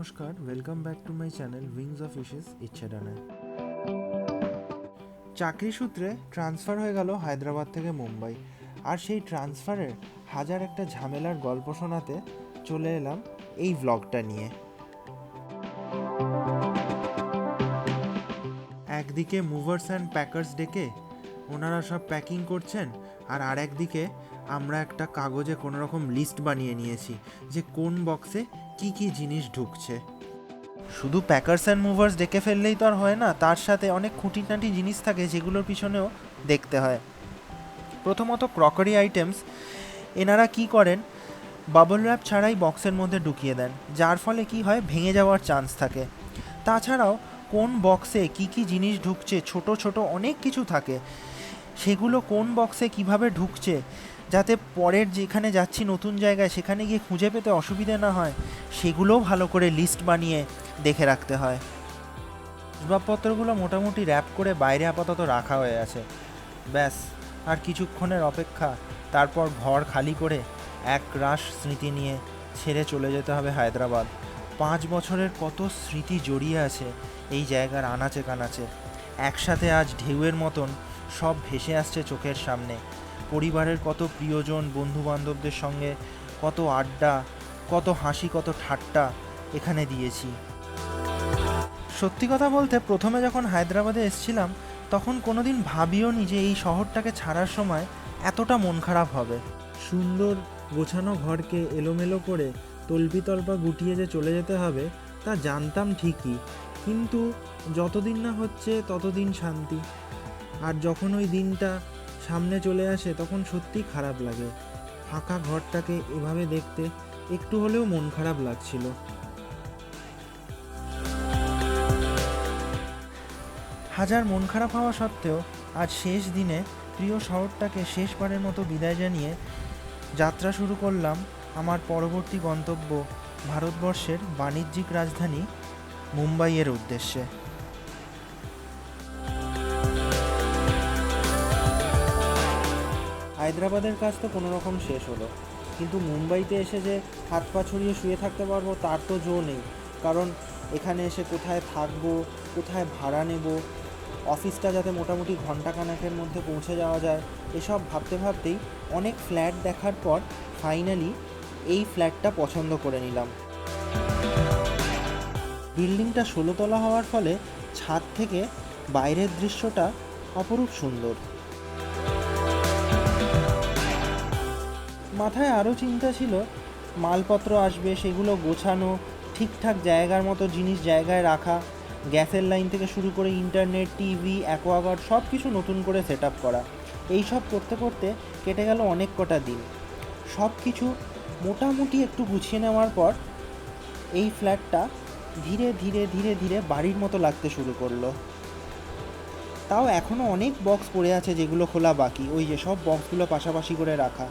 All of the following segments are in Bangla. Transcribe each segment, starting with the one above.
নমস্কার, welcome back to my channel wings of wishes ইচ্ছেডানায়। চাকরি সূত্রে ট্রান্সফার হয়ে গেল হায়দ্রাবাদ থেকে মুম্বাই, আর সেই ট্রান্সফারের হাজার একটা ঝামেলার গল্প শোনাতে চলে এলাম এই ভ্লগটা নিয়ে। একদিকে মুভার্স অ্যান্ড প্যাকার্স ডেকে ওনারা সব প্যাকিং করছেন, আর একদিকে আমরা একটা কাগজে কোনো রকম লিস্ট বানিয়ে নিয়েছি যে কোন বক্সে কি কি জিনিস ঢুকছে। শুধু প্যাকার্স অ্যান্ড মুভার্স ডেকে ফেললেই তো আর হয় না, তার সাথে অনেক খুঁটিনাটি জিনিস থাকে যেগুলোর পিছনেও দেখতে হয়। প্রথমত ক্রকারি আইটেমস এনারা কি করেন, বাবল র্যাপ ছাড়াই বক্সের মধ্যে ঢুকিয়ে দেন, যার ফলে কি হয় ভেঙে যাওয়ার চান্স থাকে। তাছাড়াও কোন বক্সে কি কি জিনিস ঢুকছে, ছোট ছোট অনেক কিছু থাকে, সেগুলো কোন বক্সে কিভাবে ঢুকছে যাতে পরের যেখানে যাচ্ছি নতুন জায়গায় সেখানে গিয়ে খুঁজে পেতে অসুবিধে না হয়, সেগুলোও ভালো করে লিস্ট বানিয়ে দেখে রাখতে হয়। আসবাবপত্রগুলো মোটামুটি র্যাপ করে বাইরে আপাতত রাখা হয়ে আছে। ব্যাস আর কিছুক্ষণের অপেক্ষা, তারপর ঘর খালি করে এক রাশ স্মৃতি নিয়ে ছেড়ে চলে যেতে হবে হায়দ্রাবাদ। 5 বছরের কত স্মৃতি জড়িয়ে আছে এই জায়গার আনাচে কানাচে, একসাথে আজ ঢেউয়ের মতন সব ভেসে আসছে চোখের সামনে। পরিবারের কত প্রিয়জন, বন্ধুবান্ধবদের সঙ্গে কত আড্ডা, কত হাসি, কত ঠাট্টা এখানে দিয়েছি। সত্যি কথা বলতে প্রথমে যখন হায়দ্রাবাদে এসেছিলাম তখন কোনোদিন ভাবিও নি যে এই শহরটাকে ছাড়ার সময় এতটা মন খারাপ হবে। সুন্দর গোছানো ঘরকে এলোমেলো করে তল্পিতল্পা গুটিয়ে যে চলে যেতে হবে তা জানতাম ঠিকই, কিন্তু যতদিন না হচ্ছে ততদিন শান্তি। আর যখন ওই দিনটা সামনে চলে আসে তখন সত্যি খারাপ লাগে। ফাঁকা ঘরটাকে এভাবে দেখতে একটু হলেও মন খারাপ লাগছিল। হাজার মন খারাপ হওয়া সত্ত্বেও আজ শেষ দিনে প্রিয় শহরটাকে শেষবারের মতো বিদায় জানিয়ে যাত্রা শুরু করলাম আমার পরবর্তী গন্তব্য ভারতবর্ষের বাণিজ্যিক রাজধানী মুম্বাইয়ের উদ্দেশ্যে। হায়দ্রাবাদের কাজ তো কোনো রকম শেষ হলো, কিন্তু মুম্বাইতে এসে যে হাত পা ছড়িয়ে শুয়ে থাকতে পারবো তার তো জো নেই। কারণ এখানে এসে কোথায় থাকবো, কোথায় ভাড়া নেব, অফিসটা যাতে মোটামুটি ঘন্টাখানেকের মধ্যে পৌঁছে যাওয়া যায়, এসব ভাবতে ভাবতেই অনেক ফ্ল্যাট দেখার পর ফাইনালি এই ফ্ল্যাটটা পছন্দ করে নিলাম। বিল্ডিংটা 16 তলা হওয়ার ফলে ছাদ থেকে বাইরের দৃশ্যটা অপরূপ সুন্দর। মাথায় আরও চিন্তা ছিল, মালপত্র আসবে সেগুলো গোছানো, ঠিকঠাক জায়গার মতো জিনিস জায়গায় রাখা, গ্যাসের লাইন থেকে শুরু করে ইন্টারনেট, টিভি, অ্যাকোয়াগার্ড সব কিছু নতুন করে সেট আপ করা। এই সব করতে করতে কেটে গেল অনেক কটা দিন। সব কিছু মোটামুটি একটু গুছিয়ে নেওয়ার পর এই ফ্ল্যাটটা ধীরে ধীরে ধীরে ধীরে বাড়ির মতো লাগতে শুরু করলো। তাও এখনও অনেক বক্স পড়ে আছে যেগুলো খোলা বাকি, ওই যে সব বক্সগুলো পাশাপাশি করে রাখা।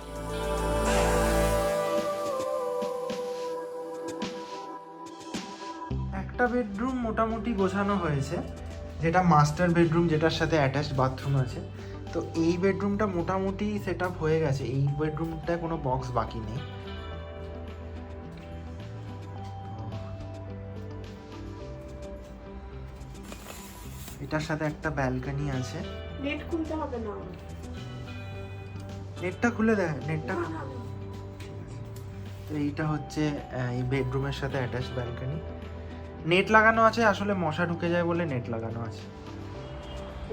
একটা বেডরুম মোটামুটি গোছানো হয়েছে, যেটা মাস্টার বেডরুম, যেটার সাথে অ্যাটাচড বাথরুম আছে। তো এই বেডরুমটা মোটামুটি সেট আপ হয়ে গেছে, এই বেডরুমটায় কোনো বক্স বাকি নেই। এটার সাথে একটা ব্যালকনি আছে। নেট খুলতে হবে না, নেটটা খুলে দেয়, নেটটা। তো এইটা হচ্ছে এই বেডরুমের সাথে অ্যাটাচড ব্যালকনি। নেট লাগানো আছে, আসলে মশা ঢুকে যায় বলে নেট লাগানো আছে।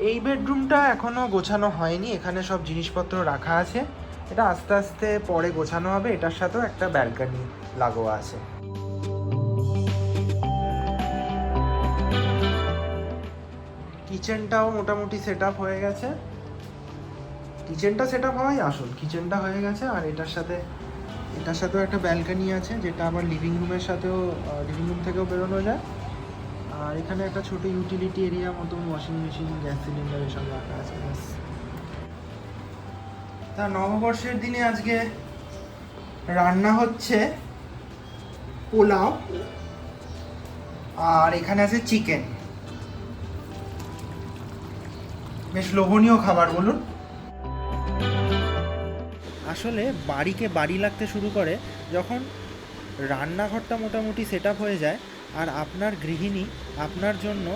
এই বেডরুমটা এখনো গোছানো হয়নি, এখানে সব জিনিসপত্র রাখা আছে, এটা আস্তে আস্তে পরে গোছানো হবে। এটার সাথেও একটা ব্যালকনি লাগোয়া আছে। কিচেনটাও মোটামুটি সেট আপ হয়ে গেছে। কিচেনটা সেট আপ হওয়াই আসল, কিচেনটা হয়ে গেছে। আর এটার সাথেও একটা ব্যালকনি আছে, যেটা আবার লিভিং রুমের সাথেও, লিভিং রুম থেকেও বেরোনো যায়। আর এখানে একটা ছোট ইউটিলিটি এরিয়া মতন ওয়াশিং মেশিন, গ্যাস সিলিন্ডার এসব রাখা আছে। ব্যাস। তা নববর্ষের দিনে আজকে রান্না হচ্ছে পোলাও, আর এখানে আছে চিকেন। বেশ লোভনীয় খাবার, বলুন। আসলে বাড়িকে বাড়ি লাগতে শুরু করে যখন রান্নাঘরটা মোটামুটি সেট আপ হয়ে যায় আর আপনার গৃহিণী আপনার জন্য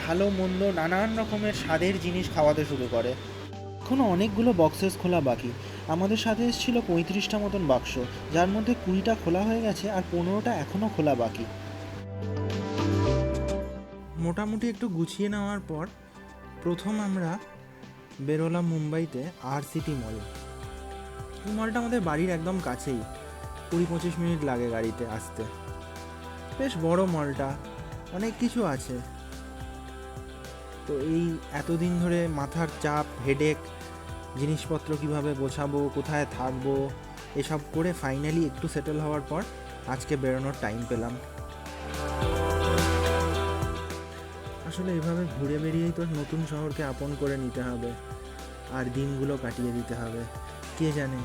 ভালো মন্দ নানান রকমের স্বাদের জিনিস খাওয়াতে শুরু করে। এখনও অনেকগুলো বক্সেস খোলা বাকি। আমাদের সাথে এসেছিল 35টা মতন বাক্স, যার মধ্যে 20টা খোলা হয়ে গেছে আর 15টা এখনও খোলা বাকি। মোটামুটি একটু গুছিয়ে নেওয়ার পর প্রথম আমরা বেরোলাম মুম্বাইতে RCT মল। এই মলটা আমাদের বাড়ির একদম কাছেই, 20-25 মিনিট লাগে গাড়িতে আসতে। বেশ বড় মলটা, অনেক কিছু আছে। তো এই এতদিন ধরে মাথার চাপ, হেডেক, জিনিসপত্র কিভাবে গোছাবো, কোথায় থাকবো, এসব করে ফাইনালি একটু সেটেল হওয়ার পর আজকে বেরোনোর টাইম পেলাম। আসলে এভাবে ঘুরে বেরিয়েই তো নতুন শহরকে আপন করে নিতে হবে আর দিনগুলো কাটিয়ে দিতে হবে। কে জানে,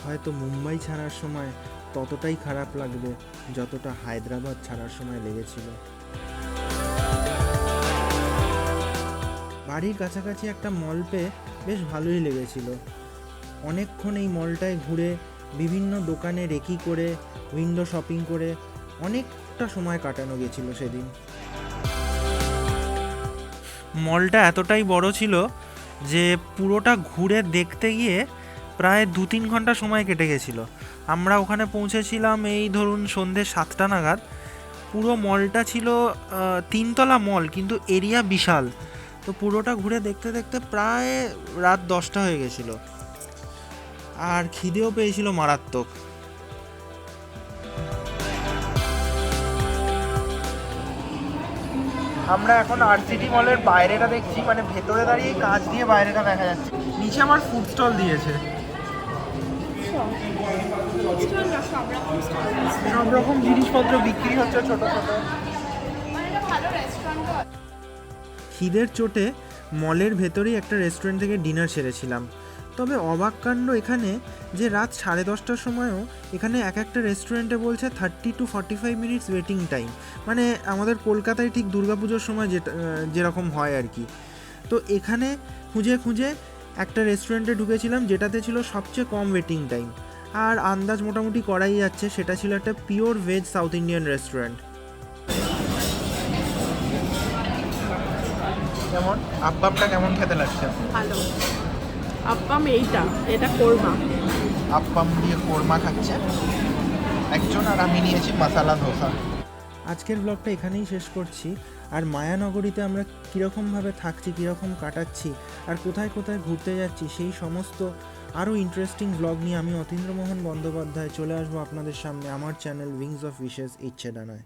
হয়তো মুম্বাই ছাড়ার সময় ততটাই খারাপ লাগবে যতটা হায়দ্রাবাদ ছাড়ার সময় লেগেছিল। বাড়ির কাছাকাছি একটা মল পেয়ে বেশ ভালোই লেগেছিল। অনেকক্ষণ এই মলটায় ঘুরে বিভিন্ন দোকানে রেকি করে, উইন্ডো শপিং করে অনেকটা সময় কাটানো গেছিল সেদিন। মলটা এতটাই বড় ছিল যে পুরোটা ঘুরে দেখতে গিয়ে প্রায় 2-3 ঘন্টা সময় কেটে গেছিলো। আমরা ওখানে পৌঁছেছিলাম এই ধরুন সন্ধ্যে 7টা নাগাদ। পুরো মলটা ছিল 3তলা মল, কিন্তু এরিয়া বিশাল। তো পুরোটা ঘুরে দেখতে দেখতে প্রায় রাত 10টা হয়ে গেছিল, আর খিদেও পেয়েছিল মারাত্মক। আমরা এখন RCT মলের বাইরেটা দেখছি, মানে ভেতরে দাঁড়িয়ে কাঁচ দিয়ে বাইরেটা দেখা যাচ্ছে। নিচে আমার ফুড স্টল দিয়েছে, সব রকম জিনিসপত্র বিক্রি হচ্ছে ছোট ছোট। খিদের চোটে মলের ভেতরেই একটা রেস্টুরেন্ট থেকে ডিনার সেরেছিলাম। তবে অবাক কাণ্ড এখানে যে রাত 10:30টার সময়ও এখানে এক একটা রেস্টুরেন্টে বলছে 30 to 45 মিনিটস ওয়েটিং টাইম। মানে আমাদের কলকাতায় ঠিক দুর্গাপুজোর সময় যেরকম হয় আর কি। তো এখানে খুঁজে খুঁজে একটা রেস্টুরেন্টে ঢুকেছিলাম যেটাতে ছিল সবচেয়ে কম ওয়েটিং টাইম, আর আন্দাজ মোটামুটি করাই যাচ্ছে সেটা ছিল একটা pure veg south Indian restaurant. কেমন আপ্পামটা কেমন খেতে লাগছে? ভালো। আপ্পাম এটা কোরমা। আপ্পাম দিয়ে কোরমা খাচ্ছে একজন, আর আমি নিয়েছি মশালা ধোসা। আজকের ব্লগটা এখানেই শেষ করছি। আর মায়ানগরীতে আমরা কীরকমভাবে থাকছি, কীরকম কাটাচ্ছি, আর কোথায় কোথায় ঘুরতে যাচ্ছি, সেই সমস্ত আরও ইন্টারেস্টিং ব্লগ নিয়ে আমি অতীন্দ্রমোহন বন্দ্যোপাধ্যায় চলে আসবো আপনাদের সামনে আমার চ্যানেল উইংস অফ উইশেস ইচ্ছে ডানায়।